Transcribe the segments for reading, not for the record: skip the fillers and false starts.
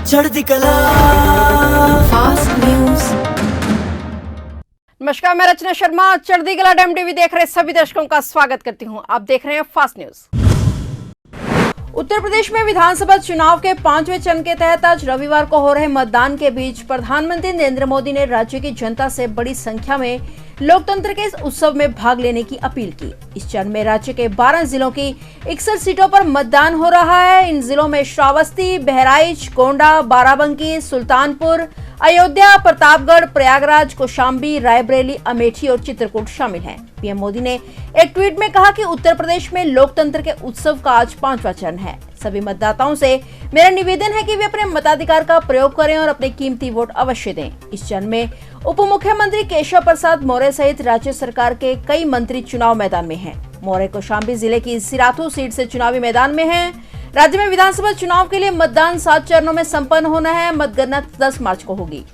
चढ़ती कला fast news. नमस्कार, मैं रचना शर्मा चढ़ती कला डेम टीवी देख रहे सभी दर्शकों का स्वागत करती हूं। आप देख रहे हैं फास्ट न्यूज। उत्तर प्रदेश में विधानसभा चुनाव के 5वें चरण के तहत आज रविवार को हो रहे मतदान के बीच प्रधानमंत्री नरेंद्र मोदी ने राज्य की जनता से बड़ी संख्या में लोकतंत्र के इस उत्सव में भाग लेने की अपील की। इस चरण में राज्य के 12 जिलों की 61 सीटों पर मतदान हो रहा है। इन जिलों में श्रावस्ती, बहराइच, गोंडा, बाराबंकी, सुल्तानपुर, अयोध्या, प्रतापगढ़, प्रयागराज, कौशाम्बी, रायबरेली, अमेठी और चित्रकूट शामिल हैं। पीएम मोदी ने एक ट्वीट में कहा कि उत्तर प्रदेश में लोकतंत्र के उत्सव का आज 5वां चरण है। सभी मतदाताओं से मेरा निवेदन है कि वे अपने मताधिकार का प्रयोग करें और अपने कीमती वोट अवश्य दें। इस चरण में उप मुख्यमंत्री केशव प्रसाद मौर्य सहित राज्य सरकार के कई मंत्री चुनाव मैदान में हैं। मौर्य कौशाम्बी जिले की सिराथू सीट से चुनावी मैदान में हैं। राज्य में विधानसभा चुनाव के लिए मतदान 7 चरणों में संपन्न होना है। मतगणना 10 मार्च को होगी।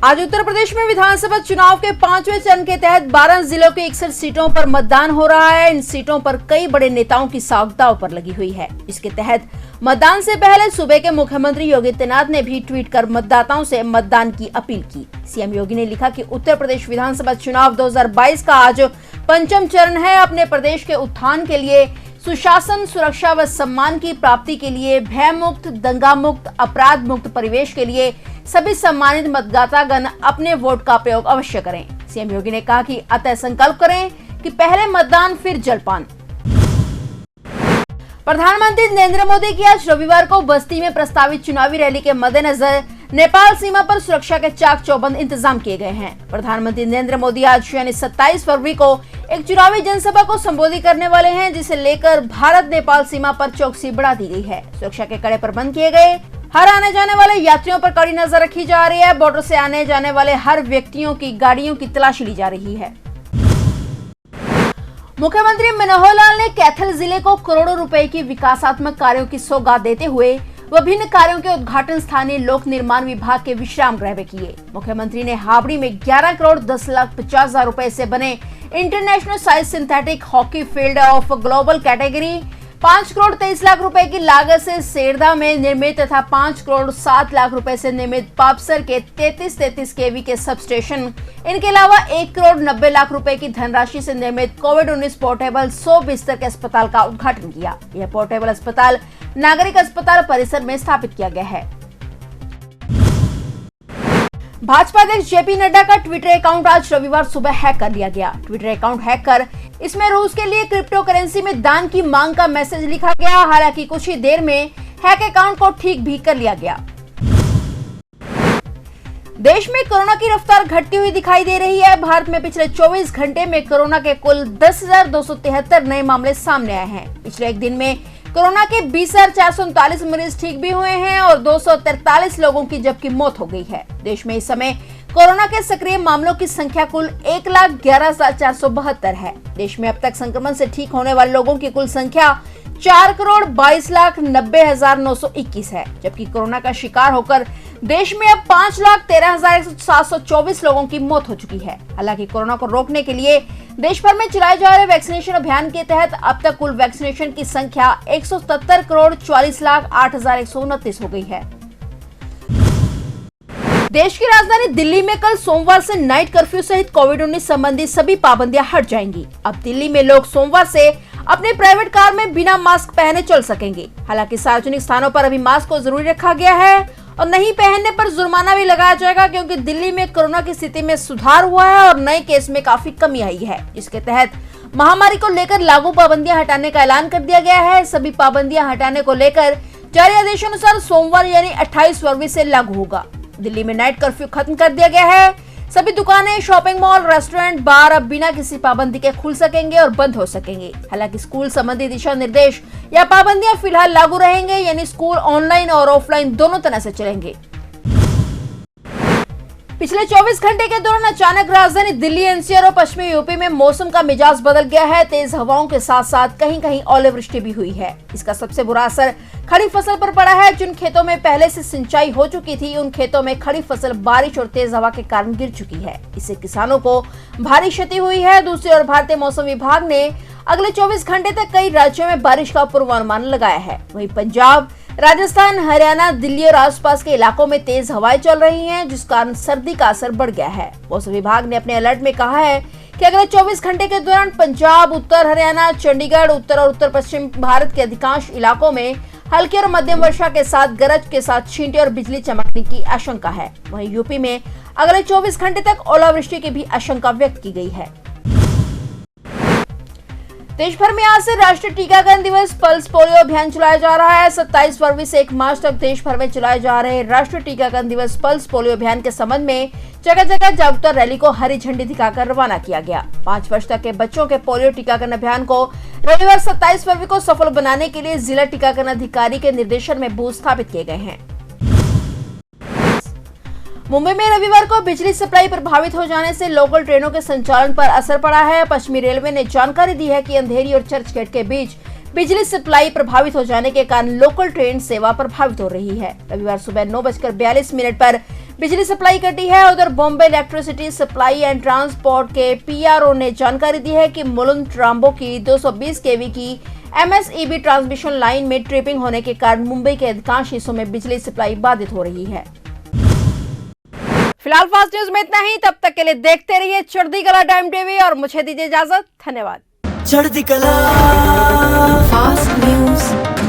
आज उत्तर प्रदेश में विधानसभा चुनाव के 5वें चरण के तहत 12 जिलों के 61 सीटों पर मतदान हो रहा है। इन सीटों पर कई बड़े नेताओं की साख दांव पर लगी हुई है। इसके तहत मतदान से पहले सूबे के मुख्यमंत्री योगी आदित्यनाथ ने भी ट्वीट कर मतदाताओं से मतदान की अपील की। सीएम योगी ने लिखा कि उत्तर प्रदेश विधानसभा चुनाव 2022 का आज 5वां चरण है। अपने प्रदेश के उत्थान के लिए, सुशासन, सुरक्षा व सम्मान की प्राप्ति के लिए, भय मुक्त, दंगा मुक्त, अपराध मुक्त परिवेश के लिए सभी सम्मानित मतदातागण अपने वोट का प्रयोग अवश्य करें। सीएम योगी ने कहा कि अतः संकल्प करें कि पहले मतदान फिर जलपान। प्रधानमंत्री नरेंद्र मोदी की आज रविवार को बस्ती में प्रस्तावित चुनावी रैली के मद्देनजर नेपाल सीमा पर सुरक्षा के चाक चौबंद इंतजाम किए गए हैं। प्रधानमंत्री नरेंद्र मोदी आज यानी 27 फरवरी को एक चुनावी जनसभा को संबोधित करने वाले हैं, जिसे लेकर भारत नेपाल सीमा पर चौकसी बढ़ा दी गई है। सुरक्षा के कड़े प्रबंध किए गए। हर आने जाने वाले यात्रियों पर कड़ी नजर रखी जा रही है। बॉर्डर से आने जाने वाले हर व्यक्तियों की गाड़ियों की तलाशी ली जा रही है। मुख्यमंत्री मनोहर लाल ने कैथल जिले को करोड़ों रुपए की विकासात्मक कार्यों की सौगात देते हुए विभिन्न कार्यों के उद्घाटन स्थानीय लोक निर्माण विभाग के विश्राम गृह में किए। मुख्यमंत्री ने हावड़ी में 11 करोड़ 10,50,000 रुपए से बने international size synthetic hockey field of global category, 5 crore 23 lakh रुपए की लागत से सेरदा में निर्मित तथा 5 करोड़ 7 लाख रुपए से निर्मित पापसर के 33 केवी के सब स्टेशन, इनके अलावा 1 करोड़ 90 लाख रुपए की धनराशि से निर्मित कोविड-19 पोर्टेबल 100 बिस्तर के अस्पताल का उद्घाटन किया। यह पोर्टेबल अस्पताल नागरिक अस्पताल परिसर में स्थापित किया गया है। भाजपा अध्यक्ष जेपी नड्डा का ट्विटर अकाउंट आज रविवार सुबह हैक कर लिया गया। ट्विटर अकाउंट हैक कर इसमें रूस के लिए क्रिप्टो करेंसी में दान की मांग का मैसेज लिखा गया। हालांकि कुछ ही देर में हैक अकाउंट को ठीक भी कर लिया गया। देश में कोरोना की रफ्तार घटती हुई दिखाई दे रही है। भारत में पिछले 24 घंटे में कोरोना के कुल 10,273 नए मामले सामने आए हैं। पिछले एक दिन में कोरोना के 20,439 मरीज ठीक भी हुए हैं और 243 लोगों की जबकि मौत हो गई है। देश में इस समय कोरोना के सक्रिय मामलों की संख्या कुल 1,11,472 है। देश में अब तक संक्रमण से ठीक होने वाले लोगों की कुल संख्या 4 करोड़ 22,90,921 है, जबकि कोरोना का शिकार होकर देश में अब 5,13,724 लोगों की मौत हो चुकी है। हालांकि कोरोना को रोकने के लिए देश भर में चलाए जा रहे वैक्सीनेशन अभियान के तहत अब तक कुल वैक्सीनेशन की संख्या 177 करोड़ 44,08,129 हो गई है। देश की राजधानी दिल्ली में कल सोमवार से नाइट कर्फ्यू सहित कोविड-19 संबंधी सभी पाबंदियां हट जाएंगी। अब दिल्ली में लोग सोमवार से अपने प्राइवेट कार में बिना मास्क पहने चल सकेंगे। हालांकि सार्वजनिक स्थानों पर अभी मास्क को जरूरी रखा गया है और नहीं पहनने पर जुर्माना भी लगाया जाएगा, क्योंकि दिल्ली में कोरोना की स्थिति में सुधार हुआ है और नए केस में काफी कमी आई है। इसके तहत महामारी को लेकर लागू पाबंदियां हटाने का ऐलान कर दिया गया है। सभी पाबंदियां हटाने को लेकर जारी आदेशानुसार सोमवार यानी 28 फरवरी से लागू होगा। दिल्ली में नाइट कर्फ्यू खत्म कर दिया गया है। सभी दुकानें, शॉपिंग मॉल, रेस्टोरेंट, बार अब बिना किसी पाबंदी के खुल सकेंगे और बंद हो सकेंगे। हालांकि स्कूल संबंधी दिशा निर्देश या पाबंदियां फिलहाल लागू रहेंगे, यानी स्कूल ऑनलाइन और ऑफलाइन दोनों तरह से चलेंगे। पिछले 24 घंटे के दौरान अचानक राजधानी दिल्ली, एनसीआर और पश्चिमी यूपी में मौसम का मिजाज बदल गया है। तेज हवाओं के साथ साथ कहीं कहीं ओलावृष्टि भी हुई है। इसका सबसे बुरा असर खड़ी फसल पर पड़ा है। जिन खेतों में पहले से सिंचाई हो चुकी थी, उन खेतों में खड़ी फसल बारिश और तेज हवा के कारण गिर चुकी है। इससे किसानों को भारी क्षति हुई है। दूसरी ओर भारतीय मौसम विभाग ने अगले 24 घंटे तक कई राज्यों में बारिश का पूर्वानुमान लगाया है। वहीं पंजाब, राजस्थान, हरियाणा, दिल्ली और आसपास के इलाकों में तेज हवाएं चल रही हैं, जिस कारण सर्दी का असर बढ़ गया है। मौसम विभाग ने अपने अलर्ट में कहा है कि अगले 24 घंटे के दौरान पंजाब, उत्तर हरियाणा, चंडीगढ़, उत्तर और उत्तर पश्चिम भारत के अधिकांश इलाकों में हल्की और मध्यम वर्षा के साथ गरज के साथ छींटे और बिजली चमकने की आशंका है। वहीं यूपी में अगले 24 घंटे तक ओलावृष्टि की भी आशंका व्यक्त की गई है। देश भर में आज से राष्ट्रीय टीकाकरण दिवस पल्स पोलियो अभियान चलाया जा रहा है। 27 फरवरी से 1 मार्च तक देश भर में चलाए जा रहे राष्ट्रीय टीकाकरण दिवस पल्स पोलियो अभियान के संबंध में जगह जगह जागरूकता रैली को हरी झंडी दिखाकर रवाना किया गया। 5 वर्ष तक के बच्चों के पोलियो टीकाकरण अभियान को रविवार 27 फरवरी को सफल बनाने के लिए जिला टीकाकरण अधिकारी के निर्देशन में बूथ स्थापित किए गए हैं। मुंबई में रविवार को बिजली सप्लाई प्रभावित हो जाने से लोकल ट्रेनों के संचालन पर असर पड़ा है। पश्चिमी रेलवे ने जानकारी दी है कि अंधेरी और चर्चगेट के बीच बिजली सप्लाई प्रभावित हो जाने के कारण लोकल ट्रेन सेवा प्रभावित हो रही है। रविवार सुबह 9:42 पर बिजली सप्लाई कटी है। उधर Bombay electricity supply and transport के पीआरओ ने जानकारी दी है कि मुलुंड ट्राम्बो की 220 केवी की एमएसईबी ट्रांसमिशन लाइन में ट्रिपिंग होने के कारण मुंबई के अधिकांश हिस्सों में बिजली सप्लाई बाधित हो रही है। फिलहाल फास्ट न्यूज में इतना ही। तब तक के लिए देखते रहिए चढ़ती कला टाइम टीवी और मुझे दीजिए इजाजत। धन्यवाद। चढ़ती कला फास्ट न्यूज।